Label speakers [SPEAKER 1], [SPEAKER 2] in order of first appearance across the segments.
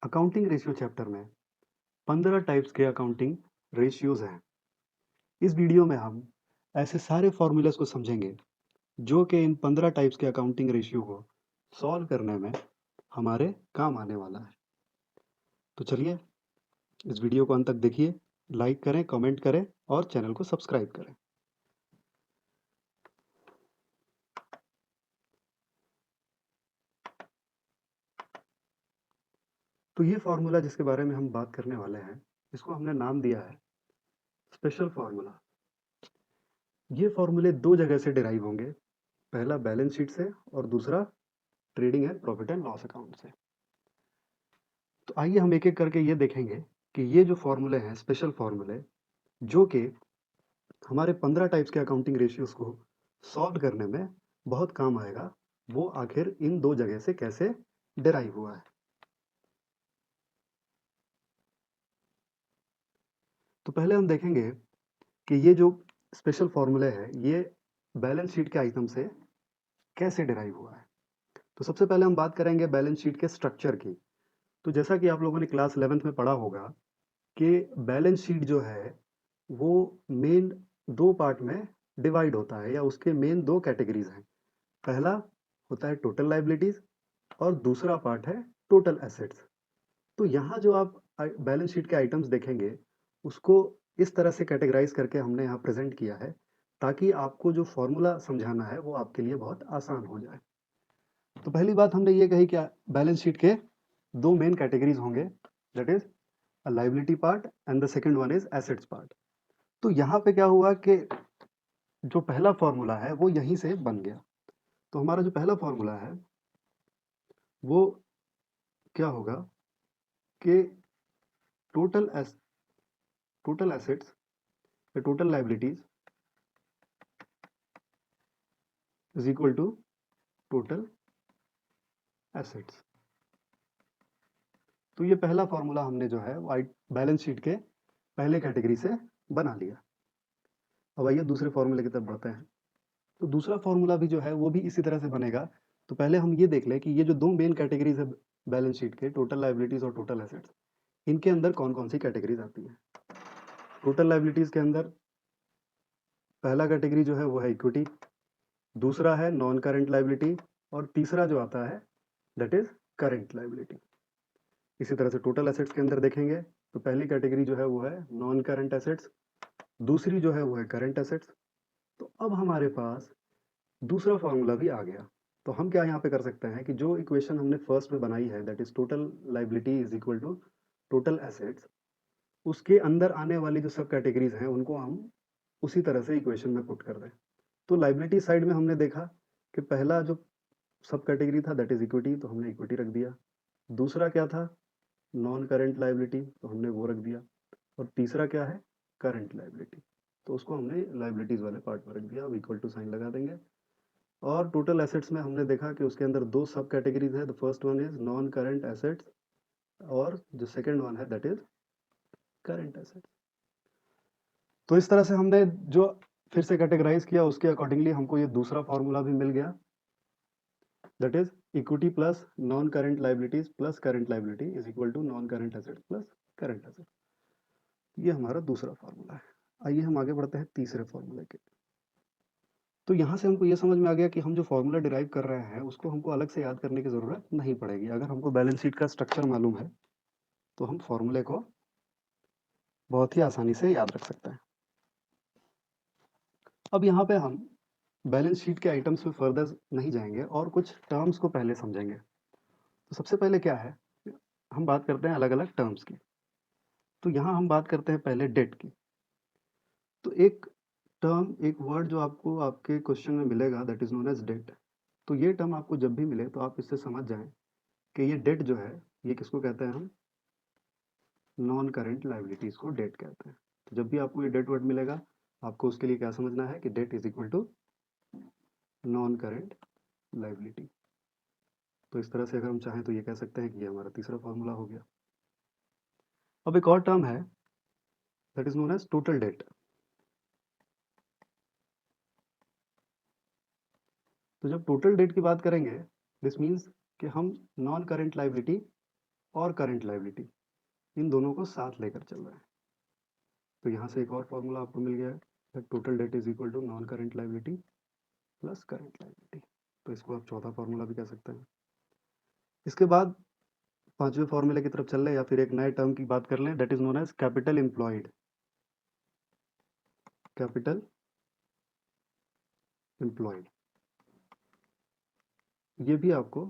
[SPEAKER 1] Accounting ratio chapter में 15 types के accounting ratios हैं। इस वीडियो में हम ऐसे सारे फॉर्मूलाज को समझेंगे जो कि इन 15 टाइप्स के अकाउंटिंग रेशियो को सॉल्व करने में हमारे काम आने वाला है। तो चलिए इस वीडियो को अंत तक देखिए, लाइक करें, कमेंट करें और चैनल को सब्सक्राइब करें। तो ये फॉर्मूला जिसके बारे में हम बात करने वाले हैं, इसको हमने नाम दिया है स्पेशल फॉर्मूला। ये फॉर्मूले दो जगह से डिराइव होंगे, पहला बैलेंस शीट से और दूसरा trading and profit and loss account से। तो आइए हम एक एक करके ये देखेंगे कि ये जो फॉर्मूले हैं स्पेशल फॉर्मूले, जो कि हमारे 15 टाइप्स के अकाउंटिंग रेशियोज को सॉल्व करने में बहुत काम आएगा, वो आखिर इन दो जगह से कैसे डिराइव हुआ है। तो पहले हम देखेंगे कि ये जो स्पेशल फॉर्मूले है ये बैलेंस शीट के आइटम से कैसे डिराइव हुआ है। तो सबसे पहले हम बात करेंगे बैलेंस शीट के स्ट्रक्चर की। तो जैसा कि आप लोगों ने क्लास 11th में पढ़ा होगा कि बैलेंस शीट जो है वो मेन दो पार्ट में डिवाइड होता है, या उसके मेन दो कैटेगरीज हैं। पहला होता है टोटल लाइबिलिटीज और दूसरा पार्ट है टोटल एसेट्स। तो यहाँ जो आप बैलेंस शीट के आइटम्स देखेंगे उसको इस तरह से कैटेगराइज करके हमने यहाँ प्रेजेंट किया है ताकि आपको जो फॉर्मूला समझाना है वो आपके लिए बहुत आसान हो जाए। तो पहली बात हमने ये कही कि बैलेंस शीट के दो मेन कैटेगरीज होंगे, that is liability part and the second one is assets part. तो यहाँ पे क्या हुआ कि जो पहला फॉर्मूला है वो यहीं से बन गया। तो हमारा जो पहला फॉर्मूला है वो क्या होगा कि टोटल टोटल एसेट्स या total liabilities is equal to total assets. तो ये पहला फॉर्मूला हमने जो है बैलेंस शीट के पहले कैटेगरी से बना लिया। अब आइए दूसरे फॉर्मूले की तरफ बढ़ते हैं। तो दूसरा फॉर्मूला भी जो है वो भी इसी तरह से बनेगा। तो पहले हम ये देख लें कि ये जो दो मेन कैटेगरीज है बैलेंस शीट के, टोटल लाइबिलिटीज और टोटल एसेट्स, इनके अंदर कौन कौन सी कैटेगरीज आती है। टोटल लाइबिलिटीज के अंदर पहला कैटेगरी जो है वो है इक्विटी, दूसरा है नॉन करंट लाइबिलिटी और तीसरा जो आता है दैट इज करंट लाइबिलिटी। इसी तरह से टोटल एसेट्स के अंदर देखेंगे तो पहली कैटेगरी जो है वो है नॉन करंट एसेट्स, दूसरी जो है वो है करंट एसेट्स। तो अब हमारे पास दूसरा फॉर्मूला भी आ गया। तो हम क्या यहाँ पे कर सकते हैं कि जो इक्वेशन हमने फर्स्ट में बनाई है that is total liability is equal to total assets, उसके अंदर आने वाली जो सब कैटेगरीज हैं उनको हम उसी तरह से इक्वेशन में पुट कर दें। तो लाइबिलिटी साइड में हमने देखा कि पहला जो सब कैटेगरी था दैट इज इक्विटी, तो हमने इक्विटी रख दिया। दूसरा क्या था, नॉन करंट लाइबिलिटी, तो हमने वो रख दिया। और तीसरा क्या है, करंट लाइबिलिटी, तो उसको हमने लाइबिलिटीज वाले पार्ट में रख दिया। अब इक्वल टू साइन लगा देंगे। और टोटल एसेट्स में हमने देखा कि उसके अंदर दो सब कैटेगरीज है। The first one is non current assets और जो सेकंड वन है दैट इज करंट एसेट्स। तो इस तरह से हमने जो फिर से कैटेगराइज किया उसके अकॉर्डिंगली हमको ये दूसरा फॉर्मूला भी मिल गया, that is equity plus non current liabilities plus current liability is equal to non current assets plus current assets. ये हमारा दूसरा फॉर्मूला है। आइए हम आगे बढ़ते हैं तीसरे फॉर्मूले के। तो यहाँ से हमको ये समझ में आ गया कि हम जो फॉर्मूला डिराइव कर रहे हैं उसको हमको अलग से याद करने की ज़रूरत नहीं पड़ेगी। अगर हमको बैलेंस शीट का स्ट्रक्चर मालूम है तो हम फॉर्मूले को बहुत ही आसानी से याद रख सकते हैं। अब यहाँ पे हम बैलेंस शीट के आइटम्स में फर्दर नहीं जाएंगे और कुछ टर्म्स को पहले समझेंगे। तो सबसे पहले क्या है, हम बात करते हैं अलग अलग टर्म्स की। तो यहाँ हम बात करते हैं पहले डेट की। तो एक टर्म, एक वर्ड जो आपको आपके क्वेश्चन में मिलेगा that is known as debt. तो ये टर्म आपको जब भी मिले तो आप इससे समझ जाएं कि ये डेट जो है ये किसको कहते हैं, हम नॉन करंट लाइबिलिटीज को डेट कहते हैं। तो जब भी आपको ये डेट वर्ड मिलेगा आपको उसके लिए क्या समझना है कि debt is equal to non current liability. तो इस तरह से अगर हम चाहें तो ये कह सकते हैं कि ये हमारा तीसरा फॉर्मूला हो गया। अब एक और टर्म है that is known as total debt. तो जब टोटल डेट की बात करेंगे दिस मीन्स कि हम नॉन करंट लाइबिलिटी और करंट लायबिलिटी, इन दोनों को साथ लेकर चल रहा है। तो यहाँ से एक और फॉर्मूला आपको मिल गया है, total debt is equal to non current liability plus current liability. तो इसको आप चौथा फॉर्मूला भी कह सकते हैं। इसके बाद पांचवें फॉर्मूले की तरफ चल रहे या फिर एक नए टर्म की बात कर लें, that is known as capital employed. Capital employed, ये भी आपको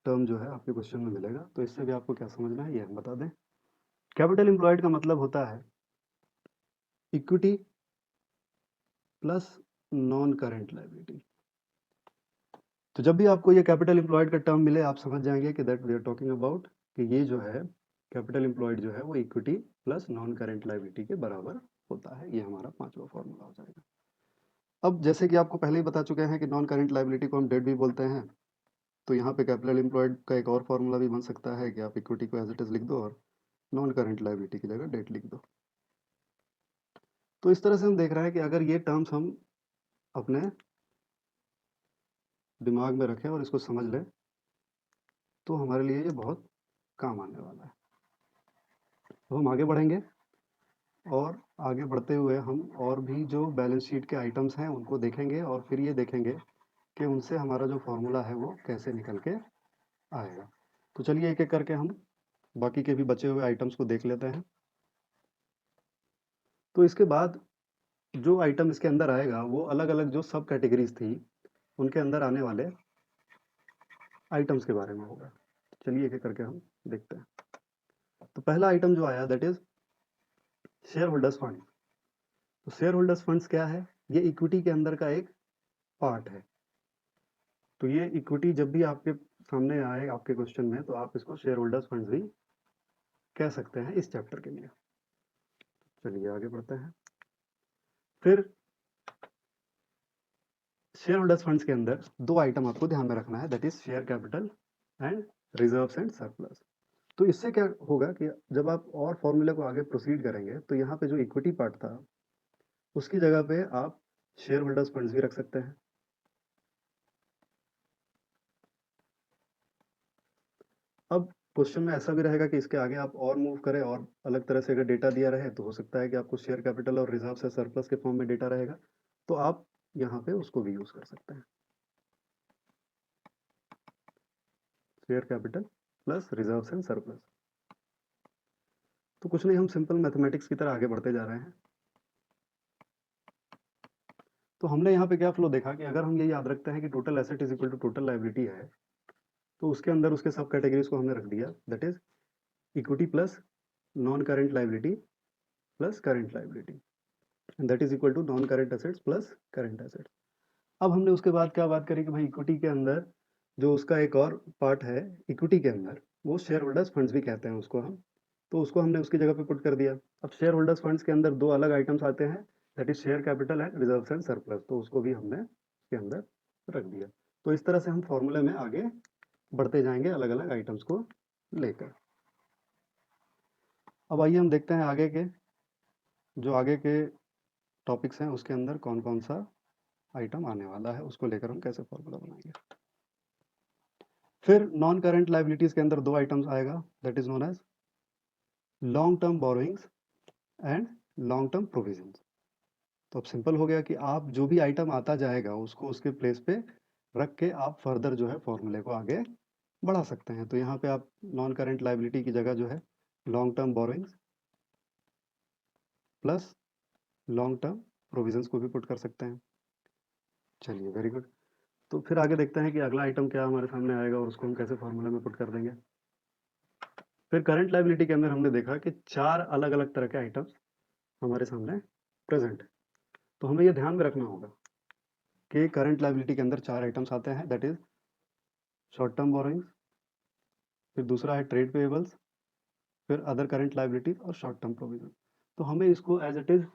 [SPEAKER 1] टर्म जो है आपके क्वेश्चन में मिलेगा, तो इससे भी आपको क्या समझना है ये हम बता दें। कैपिटल एम्प्लॉयड का मतलब होता है equity plus non current liability. तो जब भी आपको ये कैपिटल एम्प्लॉयड का टर्म मिले, आप समझ जाएंगे कि that we are talking about कि ये जो है कैपिटल एम्प्लॉयड जो है वो equity plus non current liability के बराबर होता है। ये हमारा पांचवा फॉर्मूला हो जाएगा। अब जैसे कि आपको पहले ही बता चुके हैं कि नॉन करंट लायबिलिटी को हम डेट भी बोलते हैं, तो यहाँ पे कैपिटल एम्प्लॉयड का एक और फॉर्मूला भी बन सकता है कि आप इक्विटी को एज इट इज लिख दो और नॉन करंट लायबिलिटी की जगह डेट लिख दो। तो इस तरह से हम देख रहे हैं कि अगर ये टर्म्स हम अपने दिमाग में रखें और इसको समझ लें तो हमारे लिए ये बहुत काम आने वाला है। तो हम आगे बढ़ेंगे और आगे बढ़ते हुए हम और भी जो बैलेंस शीट के आइटम्स हैं उनको देखेंगे और फिर ये देखेंगे कि उनसे हमारा जो फॉर्मूला है वो कैसे निकल के आएगा। तो चलिए एक एक करके हम बाकी के भी बचे हुए आइटम्स को देख लेते हैं। तो इसके बाद जो आइटम इसके अंदर आएगा वो अलग अलग जो सब कैटेगरीज थी उनके अंदर आने वाले आइटम्स के बारे में होगा। चलिए एक एक करके हम देखते हैं। तो पहला आइटम जो आया that is share holders fund. तो शेयर होल्डर्स फंड्स क्या है? ये इक्विटी के अंदर का एक पार्ट है। तो ये इक्विटी जब भी आपके सामने आए आपके क्वेश्चन में, तो आप इसको शेयर होल्डर्स फंड्स भी कह सकते हैं इस चैप्टर के लिए। चलिए आगे बढ़ते हैं। फिर शेयर होल्डर्स फंड्स के अंदर दो आइटम आपको ध्यान में रखना है, that is share capital and reserves and surplus. तो इससे क्या होगा कि जब आप और फॉर्मूले को आगे प्रोसीड करेंगे तो यहाँ पे जो इक्विटी पार्ट था उसकी जगह पे आप शेयर होल्डर्स फंड्स भी रख सकते हैं। अब क्वेश्चन में ऐसा भी रहेगा कि इसके आगे आप और मूव करें और अलग तरह से अगर डेटा दिया रहे तो हो सकता है कि आपको शेयर कैपिटल और रिजर्व से सरप्लस के फॉर्म में डेटा रहेगा, तो आप यहाँ पे उसको भी यूज कर सकते हैं। Share capital plus reserve and surplus. तो कुछ नहीं, हम सिंपल मैथमेटिक्स की तरह आगे बढ़ते जा रहे हैं। तो हमने यहाँ पे क्या फ्लो देखा कि अगर हम ये याद रखते हैं कि total asset is equal to total liability है, तो उसके अंदर उसके सब कैटेगरीज को हमने रख दिया, that is equity plus non current liability plus current liability, and that is equal to non current assets plus current assets. अब हमने उसके बाद क्या बात करी कि भाई इक्विटी के अंदर जो उसका एक और पार्ट है इक्विटी के अंदर, वो शेयर होल्डर्स फंड्स भी कहते हैं उसको हम, तो उसको हमने उसकी जगह पे पुट कर दिया। अब शेयर होल्डर्स फंड्स के अंदर दो अलग आइटम्स आते हैं, that is share capital and reserves and surplus, तो उसको भी हमने इसके अंदर रख दिया। तो इस तरह से हम फॉर्मूले में आगे बढ़ते जाएंगे अलग अलग आइटम्स को लेकर। अब आइए हम देखते हैं आगे के जो आगे के टॉपिक्स हैं उसके अंदर कौन कौन सा आइटम आने वाला है, उसको लेकर हम कैसे फॉर्मूला बनाएंगे। फिर नॉन करंट लायबिलिटीज के अंदर दो आइटम्स आएगा, that is known as long term borrowings and long term provisions. तो अब सिंपल हो गया कि आप जो भी आइटम आता जाएगा उसको उसके प्लेस पे रख के आप फर्दर जो है फॉर्मूले को आगे बढ़ा सकते हैं। तो यहाँ पे आप नॉन करंट लायबिलिटी की जगह जो है long term borrowings plus long term provisions को भी पुट कर सकते हैं। चलिए वेरी गुड। तो फिर आगे देखते हैं कि अगला आइटम क्या हमारे सामने आएगा और उसको हम कैसे फॉर्मूले में पुट कर देंगे। फिर करंट लायबिलिटी के अंदर हमने देखा कि चार अलग अलग तरह के आइटम्स हमारे सामने प्रेजेंट है। तो हमें ये ध्यान में रखना होगा कि करंट लायबिलिटी के अंदर चार आइटम्स आते हैं, that is short term borrowings, फिर दूसरा है ट्रेड पेएबल्स, फिर अदर करंट लायबिलिटीज और शॉर्ट टर्म प्रोविजन। तो हमें इसको एज इट इज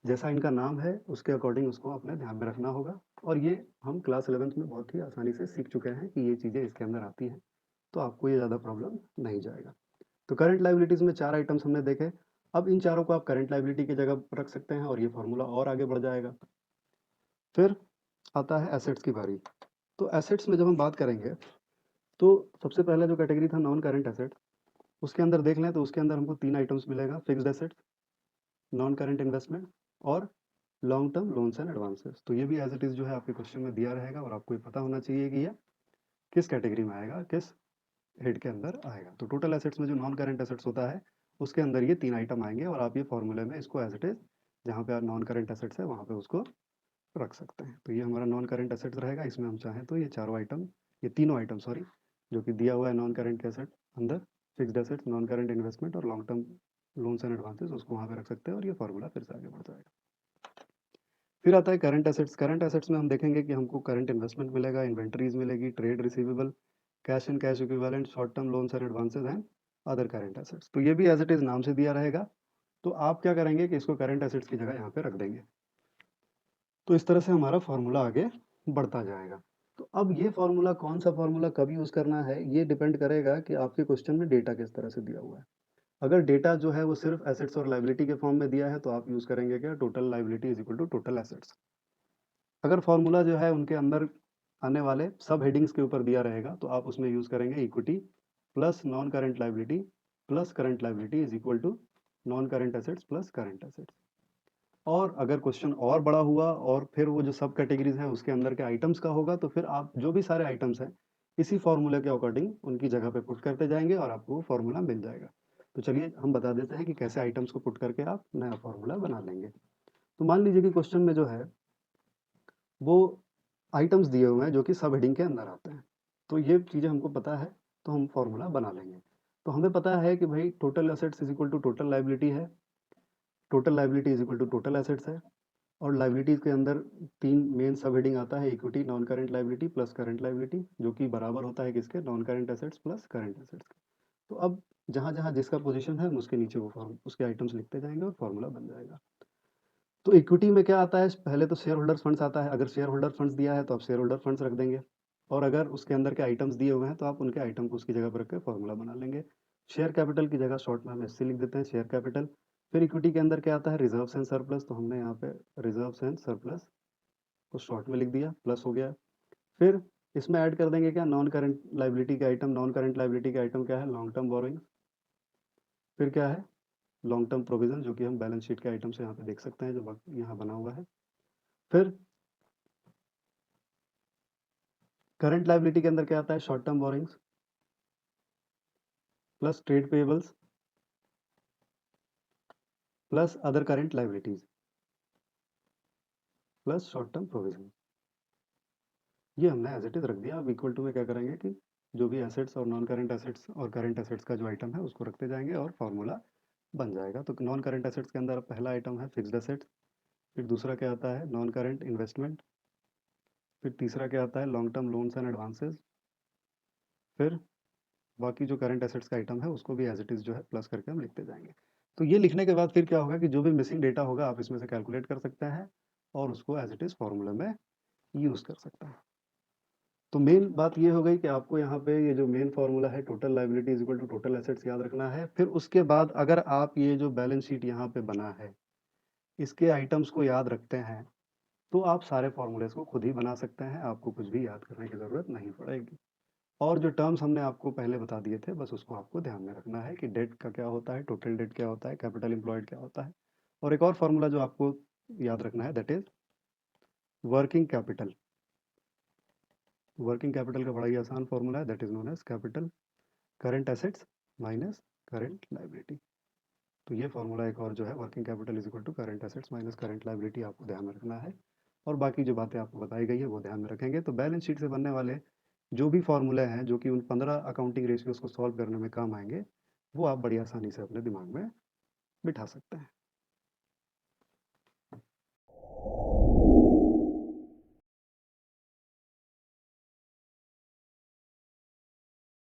[SPEAKER 1] जैसा इनका नाम है उसके अकॉर्डिंग उसको अपने ध्यान में रखना होगा, और ये हम क्लास 11th में बहुत ही आसानी से सीख चुके हैं कि ये चीज़ें इसके अंदर आती हैं, तो आपको ये ज़्यादा प्रॉब्लम नहीं जाएगा। तो करंट लायबिलिटीज़ में चार आइटम्स हमने देखे। अब इन चारों को आप करंट लायबिलिटी की जगह रख सकते हैं और ये फॉर्मूला और आगे बढ़ जाएगा। फिर आता है एसेट्स की बारी। तो एसेट्स में जब हम बात करेंगे तो सबसे पहला जो कैटेगरी था नॉन करंट एसेट, उसके अंदर देख लें तो उसके अंदर हमको 3 आइटम्स मिलेगा, fixed assets, non current investment और long term loans and advances. तो ये भी एज इट इज़ जो है आपके क्वेश्चन में दिया रहेगा और आपको ये पता होना चाहिए कि ये किस कैटेगरी में आएगा, किस हेड के अंदर आएगा। तो टोटल एसेट्स में जो नॉन करंट एसेट्स होता है उसके अंदर ये 3 आइटम आएंगे और आप ये फॉर्मूले में इसको एज इट इज़ जहाँ पे नॉन करंट एसेट्स है वहाँ पे उसको रख सकते हैं। तो ये हमारा नॉन करंट एसेट्स रहेगा, इसमें हम चाहें तो ये चारों आइटम, ये तीनों आइटम सॉरी, जो कि दिया हुआ है नॉन करंट के एसेट अंदर, fixed assets, non current investment और long term loans and advances, उसको वहाँ पे रख सकते हैं और ये फार्मूला फिर से आगे बढ़ जाएगा। फिर आता है करंट एसेट्स। करंट एसेट्स में हम देखेंगे कि हमको करंट इन्वेस्टमेंट मिलेगा, इन्वेंटरीज मिलेगी, trade receivable, cash and cash equivalent, short term loans and advances and other current assets. तो ये भी एज इट इज़ नाम से दिया रहेगा। तो आप क्या करेंगे कि इसको करंट एसेट्स की जगह यहाँ पे रख देंगे। तो इस तरह से हमारा फॉर्मूला आगे बढ़ता जाएगा। तो अब ये फॉर्मूला कौन सा फॉर्मूला कब यूज़ करना है ये डिपेंड करेगा कि आपके क्वेश्चन में डेटा किस तरह से दिया हुआ है। अगर डेटा जो है वो सिर्फ एसेट्स और लाइबिलिटी के फॉर्म में दिया है तो आप यूज़ करेंगे क्या, total liability is equal to total assets. अगर फॉर्मूला जो है उनके अंदर आने वाले सब हेडिंग्स के ऊपर दिया रहेगा तो आप उसमें यूज़ करेंगे equity plus non current liability plus current liability is equal to non current assets plus current assets. और अगर क्वेश्चन और बड़ा हुआ और फिर वो जो सब कैटेगरीज है उसके अंदर के आइटम्स का होगा तो फिर आप जो भी सारे आइटम्स हैं इसी फॉर्मूले के अकॉर्डिंग उनकी जगह पे पुट करते जाएंगे और आपको वो फॉर्मूला मिल जाएगा। तो चलिए हम बता देते हैं कि कैसे आइटम्स को पुट करके आप नया फॉर्मूला बना लेंगे। तो मान लीजिए कि क्वेश्चन में जो है वो आइटम्स दिए हुए हैं जो कि सब हेडिंग के अंदर आते हैं। तो ये चीज़ें हमको पता है तो हम फॉर्मूला बना लेंगे। तो हमें पता है कि भाई total assets is equal to total liability है, total liability is equal to total assets है और लाइबिलिटीज़ के अंदर 3 मेन सब हेडिंग आता है, equity, non current liability plus current liability, जो कि बराबर होता है किसके, non current assets plus current assets के। तो अब जहाँ-जहाँ जिसका पोजीशन है हम उसके नीचे वो फॉर्म उसके आइटम्स लिखते जाएंगे और फॉर्मूला बन जाएगा। तो इक्विटी में क्या आता है, पहले तो शेयर होल्डर्स फंड्स आता है। अगर शेयर होल्डर फंड्स दिया है तो आप शेयर होल्डर फंड्स रख देंगे और अगर उसके अंदर के आइटम्स दिए हुए हैं तो आप उनके आइटम को उसकी जगह पर रख के फॉर्मूला बना लेंगे। शेयर कैपिटल की जगह शॉर्ट में हम एससी लिख देते हैं, शेयर कैपिटल। फिर इक्विटी के अंदर क्या आता है, रिजर्व्स एंड सरप्लस, तो हमने यहाँ पे रिजर्व्स एंड सरप्लस को शॉर्ट में लिख दिया, प्लस हो गया। फिर इसमें ऐड कर देंगे क्या, नॉन करंट लाइबिलिटी के आइटम। नॉन करंट लाइबिलिटी के आइटम क्या है, लॉन्ग टर्म बोरोइंग। फिर क्या है, लॉन्ग टर्म प्रोविजन, जो कि हम बैलेंस शीट के आइटम से यहाँ पे देख सकते हैं जो यहाँ बना हुआ है। फिर करंट लाइबिलिटी के अंदर क्या आता है, short term borrowings plus trade payables plus other current liabilities plus short term provision. ये हमने एज इट इज रख दिया। अब इक्वल टू में क्या करेंगे कि जो भी एसेट्स और नॉन करंट एसेट्स और करंट एसेट्स का जो आइटम है उसको रखते जाएंगे और फॉर्मूला बन जाएगा। तो नॉन करंट एसेट्स के अंदर पहला आइटम है फिक्स्ड एसेट्स, फिर दूसरा क्या आता है, नॉन करंट इन्वेस्टमेंट, फिर तीसरा क्या आता है, long term loans and advances. फिर बाकी जो करंट एसेट्स का आइटम है उसको भी एज इट इज़ जो है प्लस करके हम लिखते जाएंगे। तो ये लिखने के बाद फिर क्या होगा कि जो भी मिसिंग डेटा होगा आप इसमें से कैलकुलेट कर सकते हैं और उसको एज इट इज़ फॉर्मूला में यूज़ कर सकते हैं। तो मेन बात ये हो गई कि आपको यहाँ पे ये जो मेन फॉर्मूला है total liability is equal to total assets याद रखना है। फिर उसके बाद अगर आप ये जो बैलेंस शीट यहाँ पे बना है इसके आइटम्स को याद रखते हैं तो आप सारे फॉर्मूलेस को खुद ही बना सकते हैं, आपको कुछ भी याद करने की ज़रूरत नहीं पड़ेगी। और जो टर्म्स हमने आपको पहले बता दिए थे बस उसको आपको ध्यान में रखना है कि डेट का क्या होता है, टोटल डेट क्या होता है, कैपिटल एम्प्लॉयड क्या होता है। और एक और फार्मूला जो आपको याद रखना है that is working capital. Working capital का बड़ा ही आसान फार्मूला है, that is known as capital current assets minus current liability. तो ये फार्मूला एक और जो है working capital is equal to current assets minus current liability आपको ध्यान में रखना है। और बाकी जो बातें आपको बताई गई है वो ध्यान में रखेंगे। तो बैलेंस शीट से बनने वाले जो भी फार्मूले हैं जो कि उन 15 अकाउंटिंग रेशियोज को सॉल्व करने में काम आएंगे वो आप बड़ी आसानी से अपने दिमाग में बिठा सकते हैं।